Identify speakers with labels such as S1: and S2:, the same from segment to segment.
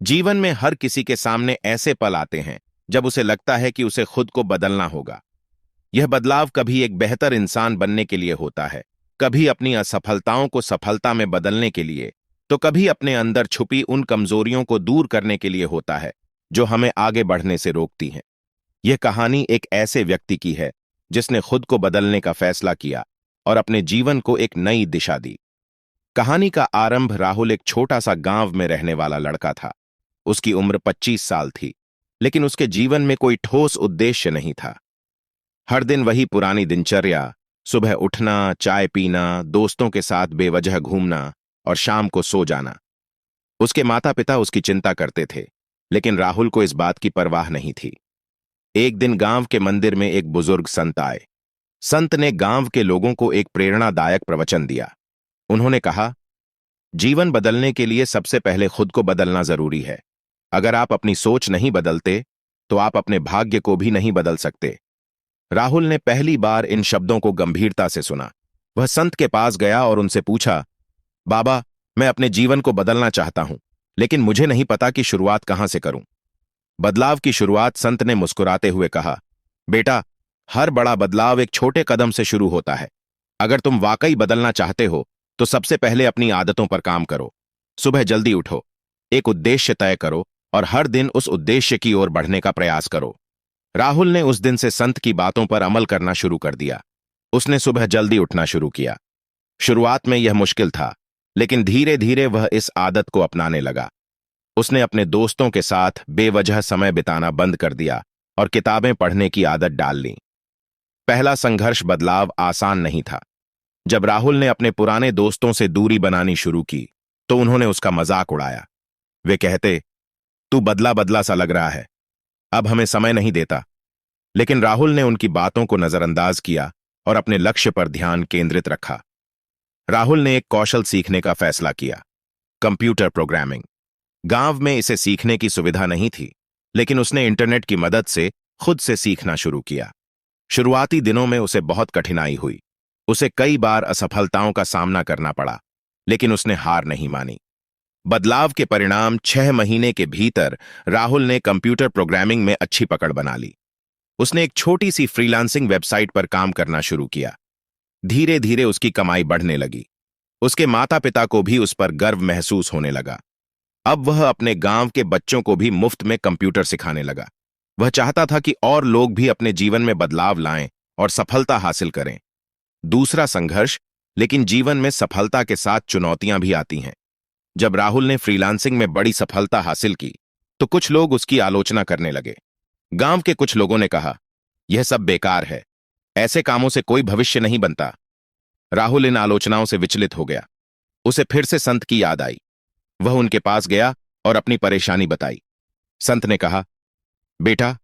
S1: जीवन में हर किसी के सामने ऐसे पल आते हैं जब उसे लगता है कि उसे खुद को बदलना होगा। यह बदलाव कभी एक बेहतर इंसान बनने के लिए होता है, कभी अपनी असफलताओं को सफलता में बदलने के लिए, तो कभी अपने अंदर छुपी उन कमजोरियों को दूर करने के लिए होता है जो हमें आगे बढ़ने से रोकती हैं। यह कहानी एक ऐसे व्यक्ति की है जिसने खुद को बदलने का फैसला किया और अपने जीवन को एक नई दिशा दी। कहानी का आरंभ राहुल एक छोटा सा गांव में रहने वाला लड़का था। उसकी उम्र 25 साल थी, लेकिन उसके जीवन में कोई ठोस उद्देश्य नहीं था। हर दिन वही पुरानी दिनचर्या, सुबह उठना, चाय पीना, दोस्तों के साथ बेवजह घूमना और शाम को सो जाना। उसके माता पिता उसकी चिंता करते थे, लेकिन राहुल को इस बात की परवाह नहीं थी। एक दिन गांव के मंदिर में एक बुजुर्ग संत आए। संत ने गांव के लोगों को एक प्रेरणादायक प्रवचन दिया। उन्होंने कहा, जीवन बदलने के लिए सबसे पहले खुद को बदलना जरूरी है। अगर आप अपनी सोच नहीं बदलते तो आप अपने भाग्य को भी नहीं बदल सकते। राहुल ने पहली बार इन शब्दों को गंभीरता से सुना। वह संत के पास गया और उनसे पूछा, बाबा, मैं अपने जीवन को बदलना चाहता हूं, लेकिन मुझे नहीं पता कि शुरुआत कहां से करूं। बदलाव की शुरुआत, संत ने मुस्कुराते हुए कहा, बेटा, हर बड़ा बदलाव एक छोटे कदम से शुरू होता है। अगर तुम वाकई बदलना चाहते हो तो सबसे पहले अपनी आदतों पर काम करो। सुबह जल्दी उठो, एक उद्देश्य तय करो और हर दिन उस उद्देश्य की ओर बढ़ने का प्रयास करो। राहुल ने उस दिन से संत की बातों पर अमल करना शुरू कर दिया। उसने सुबह जल्दी उठना शुरू किया। शुरुआत में यह मुश्किल था, लेकिन धीरे धीरे वह इस आदत को अपनाने लगा। उसने अपने दोस्तों के साथ बेवजह समय बिताना बंद कर दिया और किताबें पढ़ने की आदत डाल ली। पहला संघर्ष, बदलाव आसान नहीं था। जब राहुल ने अपने पुराने दोस्तों से दूरी बनानी शुरू की तो उन्होंने उसका मजाक उड़ाया। वे कहते, तू बदला बदला सा लग रहा है, अब हमें समय नहीं देता। लेकिन राहुल ने उनकी बातों को नजरअंदाज किया और अपने लक्ष्य पर ध्यान केंद्रित रखा। राहुल ने एक कौशल सीखने का फैसला किया, कंप्यूटर प्रोग्रामिंग। गांव में इसे सीखने की सुविधा नहीं थी, लेकिन उसने इंटरनेट की मदद से खुद से सीखना शुरू किया। शुरुआती दिनों में उसे बहुत कठिनाई हुई। उसे कई बार असफलताओं का सामना करना पड़ा, लेकिन उसने हार नहीं मानी। बदलाव के परिणाम, 6 महीने के भीतर राहुल ने कंप्यूटर प्रोग्रामिंग में अच्छी पकड़ बना ली। उसने एक छोटी सी फ्रीलांसिंग वेबसाइट पर काम करना शुरू किया। धीरे धीरे उसकी कमाई बढ़ने लगी। उसके माता पिता को भी उस पर गर्व महसूस होने लगा। अब वह अपने गांव के बच्चों को भी मुफ्त में कंप्यूटर सिखाने लगा। वह चाहता था कि और लोग भी अपने जीवन में बदलाव लाएं और सफलता हासिल करें। दूसरा संघर्ष, लेकिन जीवन में सफलता के साथ चुनौतियां भी आती हैं। जब राहुल ने फ्रीलांसिंग में बड़ी सफलता हासिल की तो कुछ लोग उसकी आलोचना करने लगे। गांव के कुछ लोगों ने कहा, यह सब बेकार है, ऐसे कामों से कोई भविष्य नहीं बनता। राहुल इन आलोचनाओं से विचलित हो गया। उसे फिर से संत की याद आई। वह उनके पास गया और अपनी परेशानी बताई। संत ने कहा, बेटा,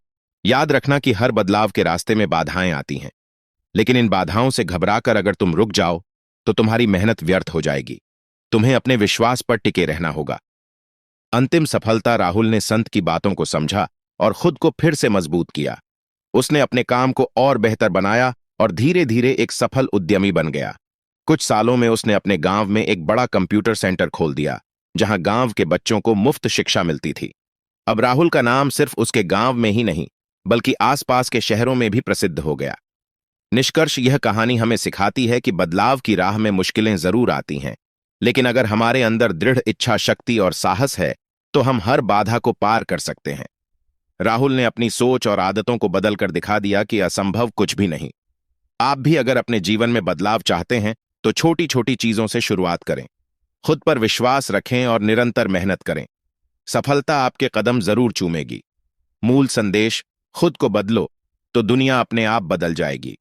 S1: याद रखना कि हर बदलाव के रास्ते में बाधाएं आती हैं, लेकिन इन बाधाओं से घबराकर अगर तुम रुक जाओ तो तुम्हारी मेहनत व्यर्थ हो जाएगी। तुम्हें अपने विश्वास पर टिके रहना होगा। अंतिम सफलता, राहुल ने संत की बातों को समझा और खुद को फिर से मजबूत किया। उसने अपने काम को और बेहतर बनाया और धीरे धीरे एक सफल उद्यमी बन गया। कुछ सालों में उसने अपने गांव में एक बड़ा कंप्यूटर सेंटर खोल दिया, जहां गांव के बच्चों को मुफ्त शिक्षा मिलती थी। अब राहुल का नाम सिर्फ उसके गांव में ही नहीं, बल्कि आसपास के शहरों में भी प्रसिद्ध हो गया। निष्कर्ष, यह कहानी हमें सिखाती है कि बदलाव की राह में मुश्किलें जरूर आती हैं, लेकिन अगर हमारे अंदर दृढ़ इच्छा शक्ति और साहस है तो हम हर बाधा को पार कर सकते हैं। राहुल ने अपनी सोच और आदतों को बदलकर दिखा दिया कि असंभव कुछ भी नहीं। आप भी अगर अपने जीवन में बदलाव चाहते हैं तो छोटी छोटी चीजों से शुरुआत करें। खुद पर विश्वास रखें और निरंतर मेहनत करें। सफलता आपके कदम जरूर चूमेगी। मूल संदेश, खुद को बदलो तो दुनिया अपने आप बदल जाएगी।